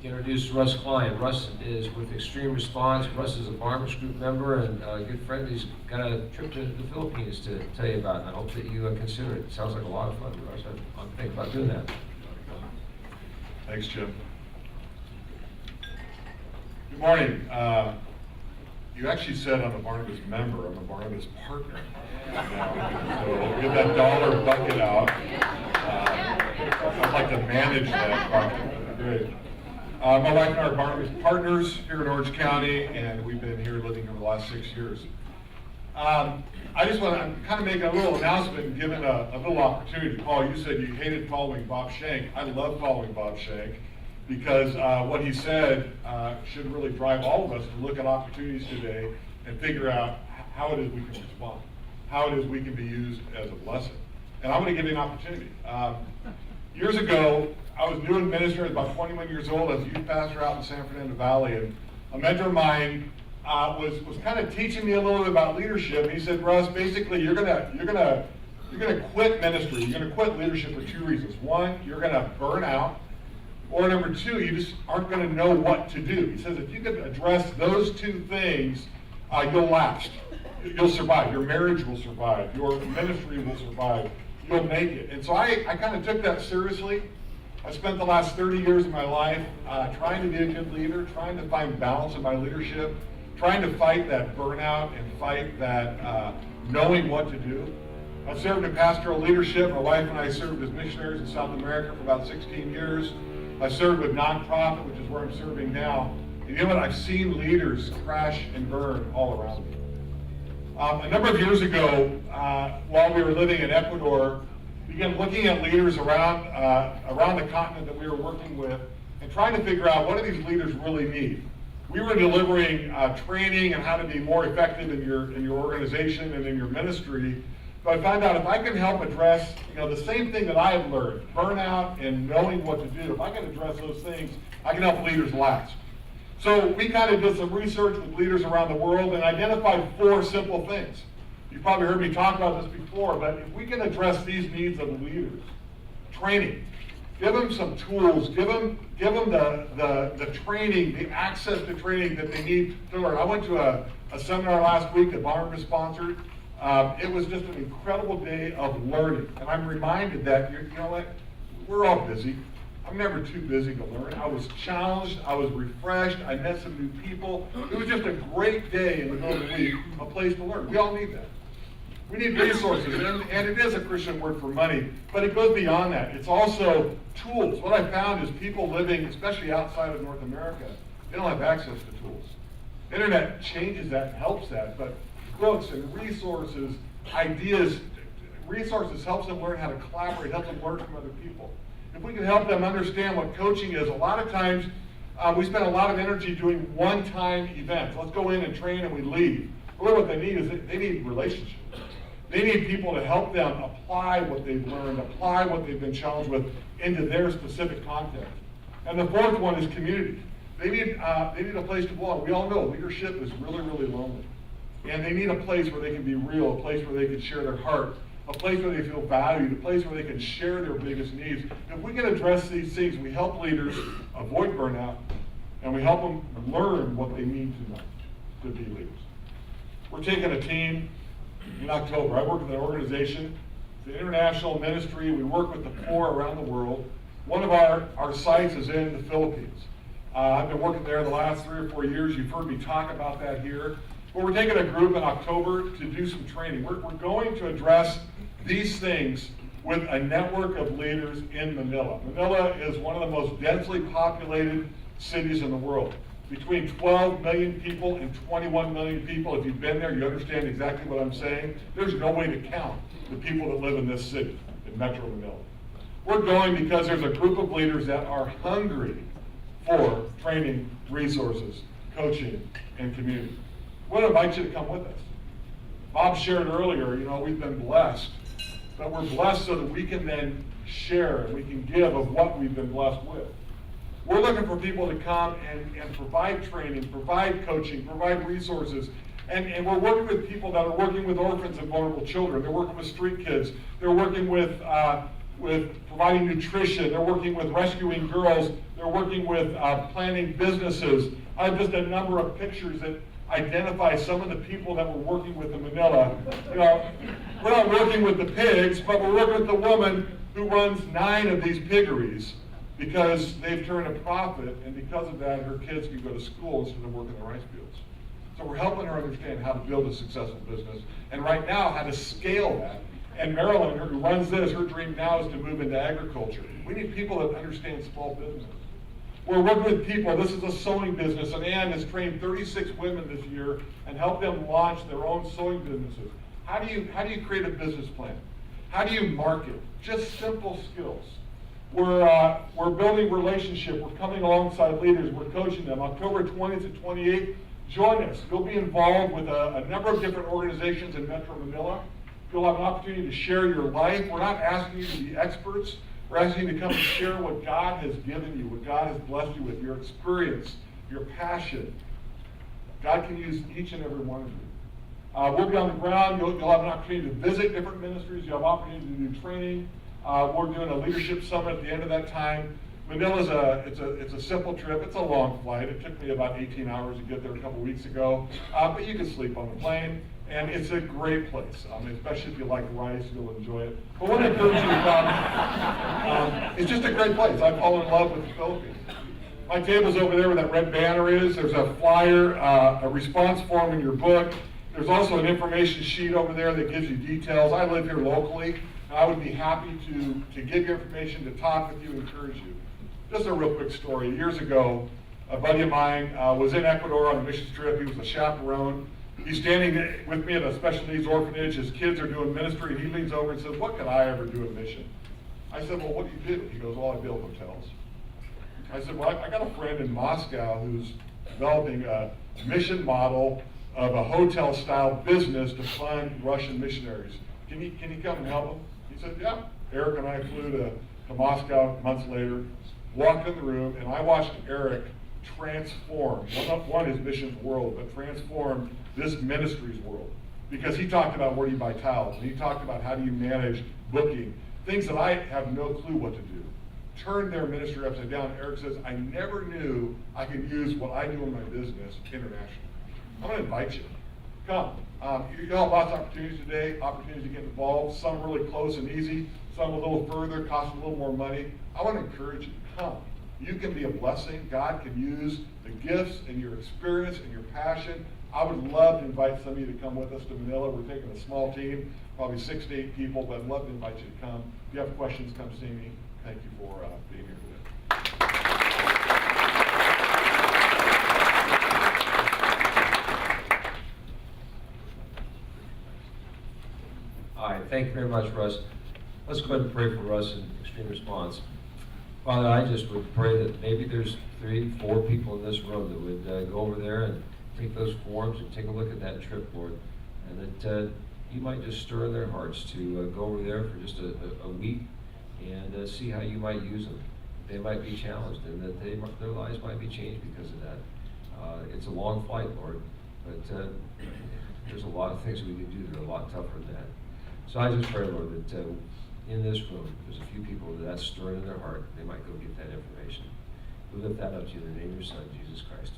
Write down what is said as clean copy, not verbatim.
introduce Russ Cline. Russ is with Extreme Response. Russ is a Barnabas Group member and a good friend. He's got a trip to the Philippines to tell you about, and I hope that you consider it. It sounds like a lot of fun, Russ. I'm thinking about doing that. Thanks, Jim. Good morning. You actually said I'm a Barnabas member. I'm a Barnabas partner now. So get that dollar bucket out. I'd like to manage that bucket. Great. My wife and I are Barnabas partners here in Orange County, and we've been here living over the last 6 years. I just want to kind of make a little announcement and given a little opportunity. Paul, you said you hated following Bob Shank. I love following Bob Shank because what he said should really drive all of us to look at opportunities today and figure out how it is we can respond, how it is we can be used as a blessing. And I'm going to give you an opportunity. Years ago, I was new in ministry. I was about 21 years old. I was a youth pastor out in San Fernando Valley, and a mentor of mine was kind of teaching me a little bit about leadership. He said, Russ, basically you're gonna quit ministry. You're gonna quit leadership for 2 reasons. One, you're gonna burn out, or number 2, you just aren't gonna know what to do. He says if you could address those 2 things, you'll last. You'll survive. Your marriage will survive. Your ministry will survive. You'll make it. And so I kind of took that seriously. I spent the last 30 years of my life trying to be a good leader, trying to find balance in my leadership, trying to fight that burnout and fight that knowing what to do. I served in pastoral leadership. My wife and I served as missionaries in South America for about 16 years. I served with nonprofit, which is where I'm serving now. And you know what? I've seen leaders crash and burn all around me. A number of years ago, while we were living in Ecuador, we began looking at leaders around the continent that we were working with and trying to figure out what do these leaders really need. We were delivering training on how to be more effective in your organization and in your ministry. But I found out if I can help address the same thing that I have learned, burnout and knowing what to do, if I can address those things, I can help leaders last. So we kind of did some research with leaders around the world and identified 4 simple things. You've probably heard me talk about this before, but if we can address these needs of leaders, training, give them some tools, give them the training, the access to training that they need to learn. I went to a seminar last week that Barnabas sponsored. It was just an incredible day of learning. And I'm reminded that, you know what, we're all busy. I'm never too busy to learn. I was challenged, I was refreshed, I met some new people. It was just a great day in the middle of the week, a place to learn. We all need that. We need resources, and it is a Christian word for money, but it goes beyond that. It's also tools. What I found is people living, especially outside of North America, they don't have access to tools. Internet changes that and helps that, but books and resources, ideas, resources helps them learn how to collaborate, helps them learn from other people. If we can help them understand what coaching is, a lot of times we spend a lot of energy doing one-time events. Let's go in and train and we leave. Really what they need is they need relationships. They need people to help them apply what they've learned, apply what they've been challenged with into their specific context. And the 4th one is community. They need a place to belong. We all know leadership is really, really lonely. And they need a place where they can be real, a place where they can share their heart, a place where they feel valued, a place where they can share their biggest needs. If we can address these things, we help leaders avoid burnout, and we help them learn what they need to know to be leaders. We're taking a team in October. I work with an organization, the international ministry. We work with the poor around the world. One of our sites is in the Philippines. I've been working there the last 3 or 4 years. You've heard me talk about that here. But we're taking a group in October to do some training. We're going to address these things with a network of leaders in Manila. Manila is one of the most densely populated cities in the world. Between 12 million people and 21 million people. If you've been there, you understand exactly what I'm saying. There's no way to count the people that live in this city, in Metro Manila. We're going because there's a group of leaders that are hungry for training, resources, coaching, and community. I want to invite you to come with us. Bob shared earlier, we've been blessed, but we're blessed so that we can then share and we can give of what we've been blessed with. We're looking for people to come and provide training, provide coaching, provide resources. And we're working with people that are working with orphans and vulnerable children. They're working with street kids. They're working with with providing nutrition. They're working with rescuing girls. They're working with planning businesses. I have just a number of pictures that identify some of the people that we're working with in Manila. You know, we're not working with the pigs, but we're working with the woman who runs 9 of these piggeries because they've turned a profit, and because of that, her kids can go to school instead of working the rice fields. So we're helping her understand how to build a successful business, and right now, how to scale that. And Marilyn, who runs this, her dream now is to move into agriculture. We need people that understand small business. We're working with people. This is a sewing business, and Ann has trained 36 women this year and helped them launch their own sewing businesses. How do you create a business plan? How do you market? Just simple skills. We're building relationship. We're coming alongside leaders. We're coaching them. October 20th to 28th, join us. You'll be involved with a number of different organizations in Metro Manila. You'll have an opportunity to share your life. We're not asking you to be experts. We're asking you to come and share what God has given you, what God has blessed you with, your experience, your passion. God can use each and every one of you. We'll be on the ground. You'll have an opportunity to visit different ministries. You'll have opportunity to do training. We're doing a leadership summit at the end of that time. Manila's it's a simple trip. It's a long flight. It took me about 18 hours to get there a couple weeks ago. But you can sleep on the plane. And it's a great place, especially if you like rice, you'll enjoy it. But what I encourage you to come, it's just a great place. I've fallen in love with the Philippines. My table's over there where that red banner is. There's a flyer, a response form in your book. There's also an information sheet over there that gives you details. I live here locally, and I would be happy to give you information, to talk with you, encourage you. Just a real quick story. Years ago, a buddy of mine was in Ecuador on a missions trip. He was a chaperone. He's standing with me at a special needs orphanage. His kids are doing ministry, and he leans over and says, "What could I ever do at mission?" I said, "Well, what do you do?" He goes, "Well, I build hotels." I said, "Well, I got a friend in Moscow who's developing a mission model of a hotel-style business to fund Russian missionaries. Can you come and help him?" He said, "Yeah." Eric and I flew to Moscow months later, walked in the room, and I watched Eric transform, one his missions world, but transform this ministry's world. Because he talked about where do you buy towels, and he talked about how do you manage booking, things that I have no clue what to do. Turn their ministry upside down. Eric says, "I never knew I could use what I do in my business internationally." I'm going to invite you. Come. You'll have lots of opportunities today, opportunities to get involved, some really close and easy, some a little further, cost a little more money. I want to encourage you, come. You can be a blessing. God can use the gifts and your experience and your passion. I would love to invite some of you to come with us to Manila. We're taking a small team, probably 6 to 8 people, but I'd love to invite you to come. If you have questions, come see me. Thank you for being here today. All right, thank you very much, Russ. Let's go ahead and pray for Russ in extreme response. Father, I just would pray that maybe there's 3, 4 people in this room that would go over there and take those forms and take a look at that trip, Lord, and that you might just stir in their hearts to go over there for just a week and see how you might use them. They might be challenged, and that their lives might be changed because of that. It's a long flight, Lord, but there's a lot of things we can do that are a lot tougher than that. So I just pray, Lord, that in this room, there's a few people that's stirring in their heart. They might go get that information. We lift that up to you in the name of your Son, Jesus Christ.